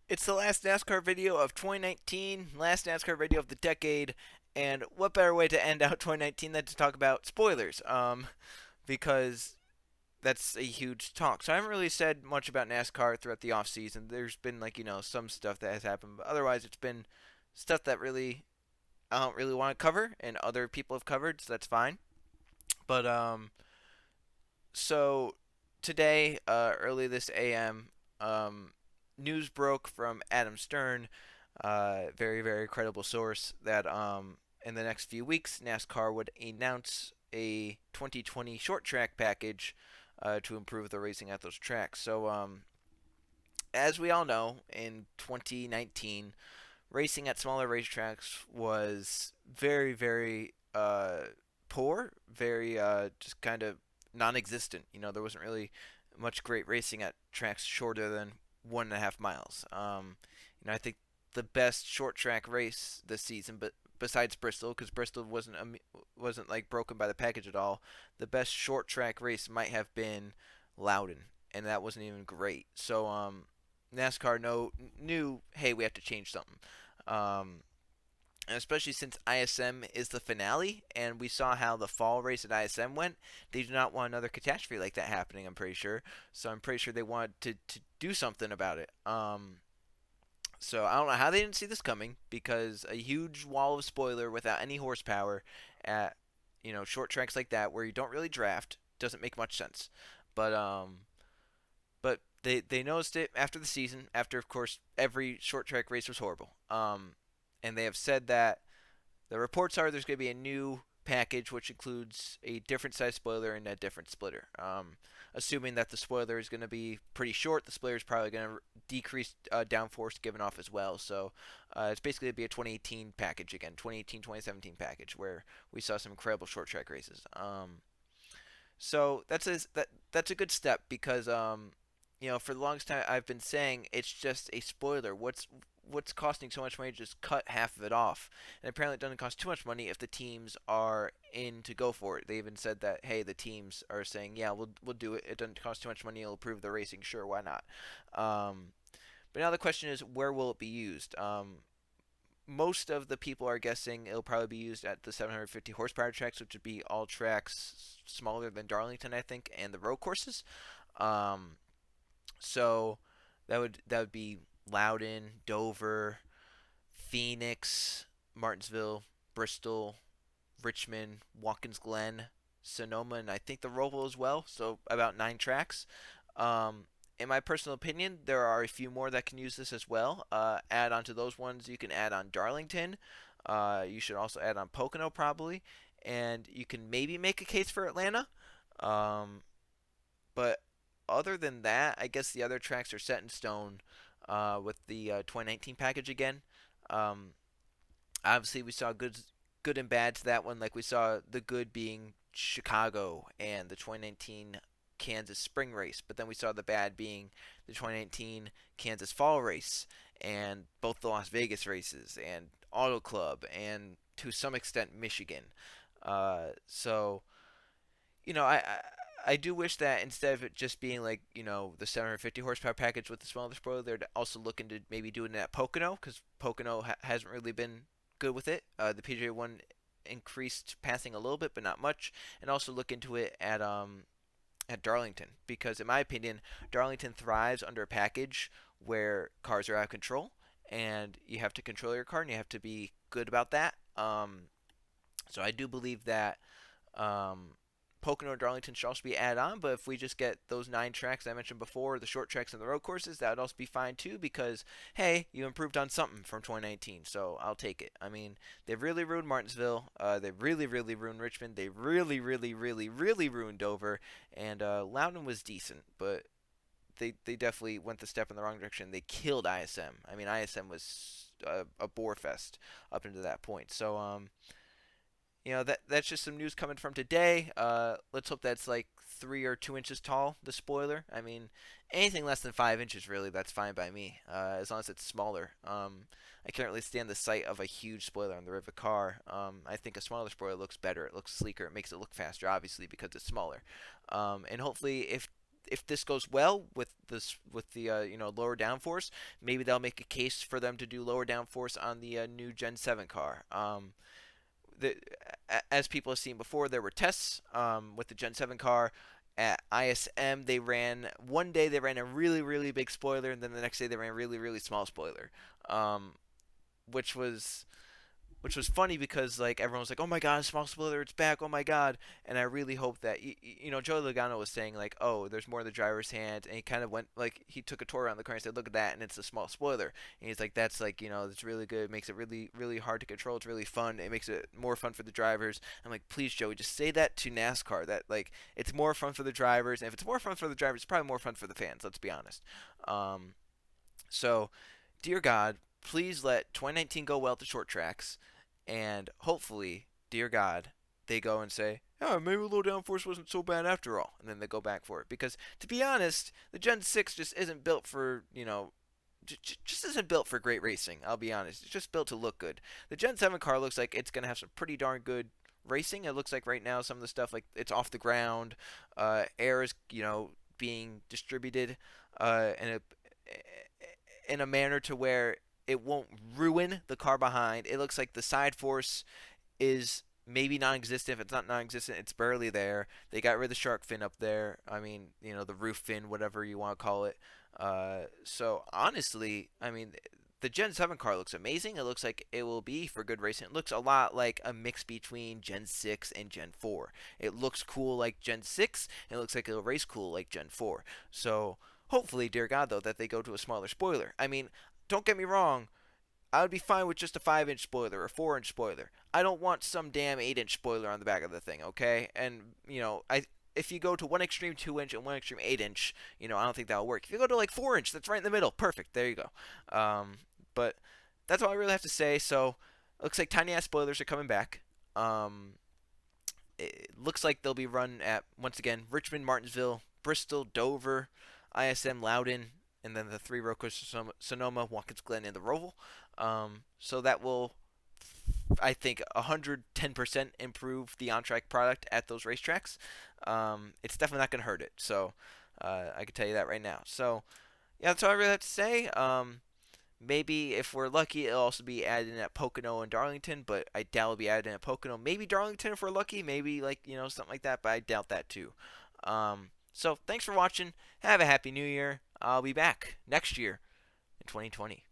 It's the last NASCAR video of 2019, last NASCAR video of the decade, and what better way to end out 2019 than to talk about spoilers? Because that's a huge talk. So I haven't really said much about NASCAR throughout the off season. There's been some stuff that has happened, but otherwise it's been stuff that really I don't really want to cover, and other people have covered, so that's fine. But so today, early this AM, news broke from Adam Stern, very credible source, that in the next few weeks NASCAR would announce a 2020 short track package to improve the racing at those tracks. So as we all know, in 2019, racing at smaller racetracks was very poor, very just kind of non-existent. There wasn't really much great racing at tracks shorter than 1.5 miles. I think the best short track race this season, but besides Bristol, because Bristol wasn't like broken by the package at all, the best short track race might have been Loudon, and that wasn't even great. So NASCAR knew, hey, we have to change something. Um, and especially since ISM is the finale, and we saw how the fall race at ISM went, they do not want another catastrophe like that happening, I'm pretty sure. So I'm pretty sure they wanted to do something about it. So I don't know how they didn't see this coming, because a huge wall of spoiler without any horsepower at short tracks like that where you don't really draft doesn't make much sense. But they noticed it after the season, after of course every short track race was horrible. And they have said that the reports are there's going to be a new package which includes a different size spoiler and a different splitter. Assuming that the spoiler is going to be pretty short, the splitter is probably going to decrease downforce given off as well. So it's basically going to be a 2018 package again, 2018-2017 package where we saw some incredible short track races. So that's a good step, because for the longest time I've been saying it's just a spoiler. What's costing so much money to just cut half of it off? And apparently it doesn't cost too much money if the teams are in to go for it. They even said that, hey, the teams are saying, yeah, we'll do it. It doesn't cost too much money. It'll improve the racing. Sure, why not? But now the question is, where will it be used? Most of the people are guessing it'll probably be used at the 750 horsepower tracks, which would be all tracks smaller than Darlington, I think, and the road courses. Um, so that would be Loudon, Dover, Phoenix, Martinsville, Bristol, Richmond, Watkins Glen, Sonoma, and I think the Roval as well. So about 9 tracks. In my personal opinion, there are a few more that can use this as well. Add on to those ones, you can add on Darlington. You should also add on Pocono probably, and you can maybe make a case for Atlanta. Um, but other than that, I guess the other tracks are set in stone with the 2019 package again. Um, Obviously, we saw good and bad to that one. Like we saw the good being Chicago and the 2019 Kansas spring race, but then we saw the bad being the 2019 Kansas fall race and both the Las Vegas races and Auto Club and to some extent Michigan. So I do wish that instead of it just being like the 750 horsepower package with the smaller spoiler, they're also looking to maybe doing it at Pocono, because Pocono hasn't really been good with it. The PJ one increased passing a little bit, but not much, and also look into it at Darlington, because in my opinion, Darlington thrives under a package where cars are out of control, and you have to control your car, and you have to be good about that. So I do believe that um, Pocono and Darlington should also be added on, but if we just get those 9 tracks I mentioned before, the short tracks and the road courses, that would also be fine too, because, hey, you improved on something from 2019, so I'll take it. I mean, they've really ruined Martinsville, they've really ruined Richmond, they really ruined Dover, and Loudon was decent, but they definitely went the step in the wrong direction. They killed ISM. I mean, ISM was a bore fest up until that point. So, that's just some news coming from today. Let's hope that's like 3 or 2 inches tall. The spoiler. I mean, anything less than 5 inches, really, that's fine by me. As long as it's smaller. I can't really stand the sight of a huge spoiler on the rear of a car. I think a smaller spoiler looks better. It looks sleeker. It makes it look faster, obviously, because it's smaller. And hopefully, if this goes well with the lower downforce, maybe they'll make a case for them to do lower downforce on the new Gen 7 car. The, as people have seen before, there were tests with the Gen 7 car at ISM. They ran one day they ran a really really big spoiler, and then the next day they ran a really really small spoiler, um, which was funny because like everyone was like, "Oh my God, small spoiler, it's back! Oh my God!" And I really hope that Joey Logano was saying like, "Oh, there's more in the driver's hand," and he kind of went like he took a tour around the car and said, "Look at that," and it's a small spoiler, and he's like, "That's like it's really good. It makes it really really hard to control. It's really fun. It makes it more fun for the drivers." I'm like, "Please, Joey, just say that to NASCAR. That like it's more fun for the drivers, and if it's more fun for the drivers, it's probably more fun for the fans. Let's be honest." Um, so dear God, please let 2019 go well at the short tracks, and hopefully, dear God, they go and say, "Oh, maybe low downforce wasn't so bad after all," and then they go back for it. Because to be honest, the Gen 6 just isn't built for just isn't built for great racing. I'll be honest, it's just built to look good. The Gen 7 car looks like it's gonna have some pretty darn good racing. It looks like right now some of the stuff like it's off the ground, air is being distributed in a manner to where it won't ruin the car behind. It looks like the side force is maybe non-existent. If it's not non-existent, it's barely there. They got rid of the shark fin up there. I mean, the roof fin, whatever you want to call it. So honestly, I mean, the Gen 7 car looks amazing. It looks like it will be for good racing. It looks a lot like a mix between Gen 6 and Gen 4. It looks cool like Gen 6, and it looks like it'll race cool like Gen 4. So hopefully, dear God, though, that they go to a smaller spoiler. I mean, don't get me wrong. I would be fine with just a 5-inch spoiler or 4-inch spoiler. I don't want some damn 8-inch spoiler on the back of the thing, okay? And, I if you go to one extreme 2-inch and one extreme 8-inch, I don't think that'll work. If you go to like 4-inch, that's right in the middle. Perfect. There you go. But that's all I really have to say. So, it looks like tiny ass spoilers are coming back. Um, it looks like they'll be run at, once again, Richmond, Martinsville, Bristol, Dover, ISM, Loudon, and then the three road courses: Sonoma, Watkins Glen, and the Roval. So that will, I think, 110% improve the on-track product at those racetracks. It's definitely not going to hurt it. So I can tell you that right now. So yeah, that's all I really have to say. Maybe if we're lucky, it'll also be added in at Pocono and Darlington, but I doubt it'll be added in at Pocono. Maybe Darlington if we're lucky. Maybe like something like that, but I doubt that too. So thanks for watching. Have a happy New Year. I'll be back next year in 2020.